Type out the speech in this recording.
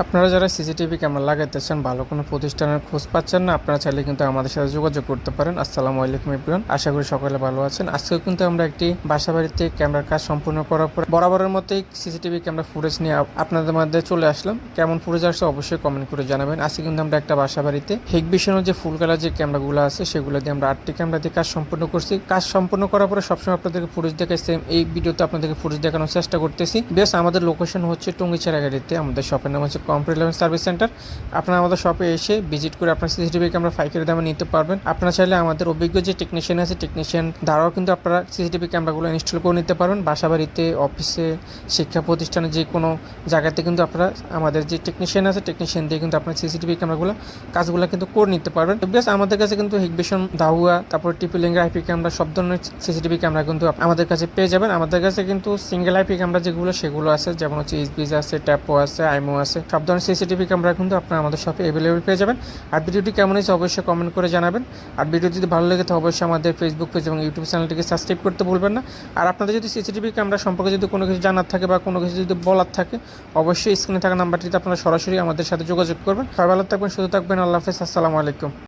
আপনারা যারা CCTV camera লাগাইতেছেন, ভালো কোনো প্রতিষ্ঠানের খোঁজ পাচ্ছেন না, আপনারা চাইলে কিন্তু আমাদের সাথে যোগাযোগ করতে পারেন। আসসালামু আলাইকুম এভরিওয়ান, আশা করি সকলে ভালো আছেন। আজকে কিন্তু আমরা একটি বাসাবাড়িতে ক্যামেরার কাজ সম্পূর্ণ করার পর বরাবরের মতোই সিসিটিভি ক্যামেরা ফুটেজ নিয়ে আপনাদের মধ্যে চলে আসলাম। কেমন ফুটেজ আসছে অবশ্যই কমেন্ট করে জানাবেন। আজকে কিন্তু আমরা একটা বাসাবাড়িতে হিগভিশনের যে ফুল কালার যে ক্যামেরাগুলো আছে সেগুলো দিয়ে আমরা 8টি ক্যামেরা দিয়ে কাজ সম্পূর্ণ করছি। কাজ সম্পূর্ণ করার পরে সবসময় আপনাদেরকে ফুটেজ দেখাইছি, এই ভিডিওতে আপনাদেরকে ফুটেজ দেখানোর চেষ্টা করতেছি। বেশ, আমাদের লোকেশন হচ্ছে টুঙ্গিচারাগাড়িতে, আমাদের শপের নাম হচ্ছে কমপ্লিট ইলেভেন সার্ভিস সেন্টার। আপনারা আমাদের শপে এসে ভিজিট করে আপনার সিসিটিভি ক্যামেরা পাইকারি দামে নিতে পারবেন। আপনারা চাইলে আমাদের অভিজ্ঞ যে টেকনিশিয়ান আছে, টেকনিশিয়ান দ্বারাও কিন্তু আপনারা সিসিটিভি ক্যামেরাগুলো ইনস্টল করে নিতে পারবেন। বাসাবাড়িতে, অফিসে, শিক্ষা প্রতিষ্ঠানে যে কোনো জায়গাতে কিন্তু আপনারা আমাদের যে টেকনিশিয়ান আছে, টেকনিশিয়ান দিয়ে কিন্তু আপনার সিসিটিভি ক্যামেরাগুলো কাজগুলো কিন্তু করে নিতে পারবেন। বেশ, আমাদের কাছে কিন্তু হিগভিশন, দাহুয়া, তারপর টিপিলিঙ্গা আইপি ক্যামেরা সব ধরনের সিসিটিভি ক্যামেরা কিন্তু আমাদের কাছে পেয়ে যাবেন। আমাদের কাছে কিন্তু সিঙ্গেল আইপি ক্যামেরা যেগুলো সেগুলো আছে, যেমন হচ্ছে এইচবিজ আছে, ট্যাপো আছে, আইমো আছে, সব ধরনের সিসিটিভি ক্যামেরা কিন্তু আপনারা আমাদের শপে অ্যাভেলেবেল পেয়ে যাবেন। আর ভিডিওটি কেমন হয়েছে অবশ্যই কমেন্ট করে জানাবেন। আর ভিডিও যদি ভালো লেগে তো অবশ্যই আমাদের ফেসবুক পেজ এবং ইউটিউব চ্যানেলটিকে সাবস্ক্রাইব করতে ভুলবেন না। আর আপনাদের যদি সিসিটিভি ক্যামেরা সম্পর্কে যদি কোনো কিছু জানার থাকে বা কোনো কিছু যদি বলার থাকে, অবশ্যই স্ক্রিনে থাকা নাম্বারটিতে আপনারা সরাসরি আমাদের সাথে যোগাযোগ করবেন। সবাই ভালো থাকবেন, সুস্থ থাকবেন। আল্লাহ হাফেজ, আসসালামু আলাইকুম।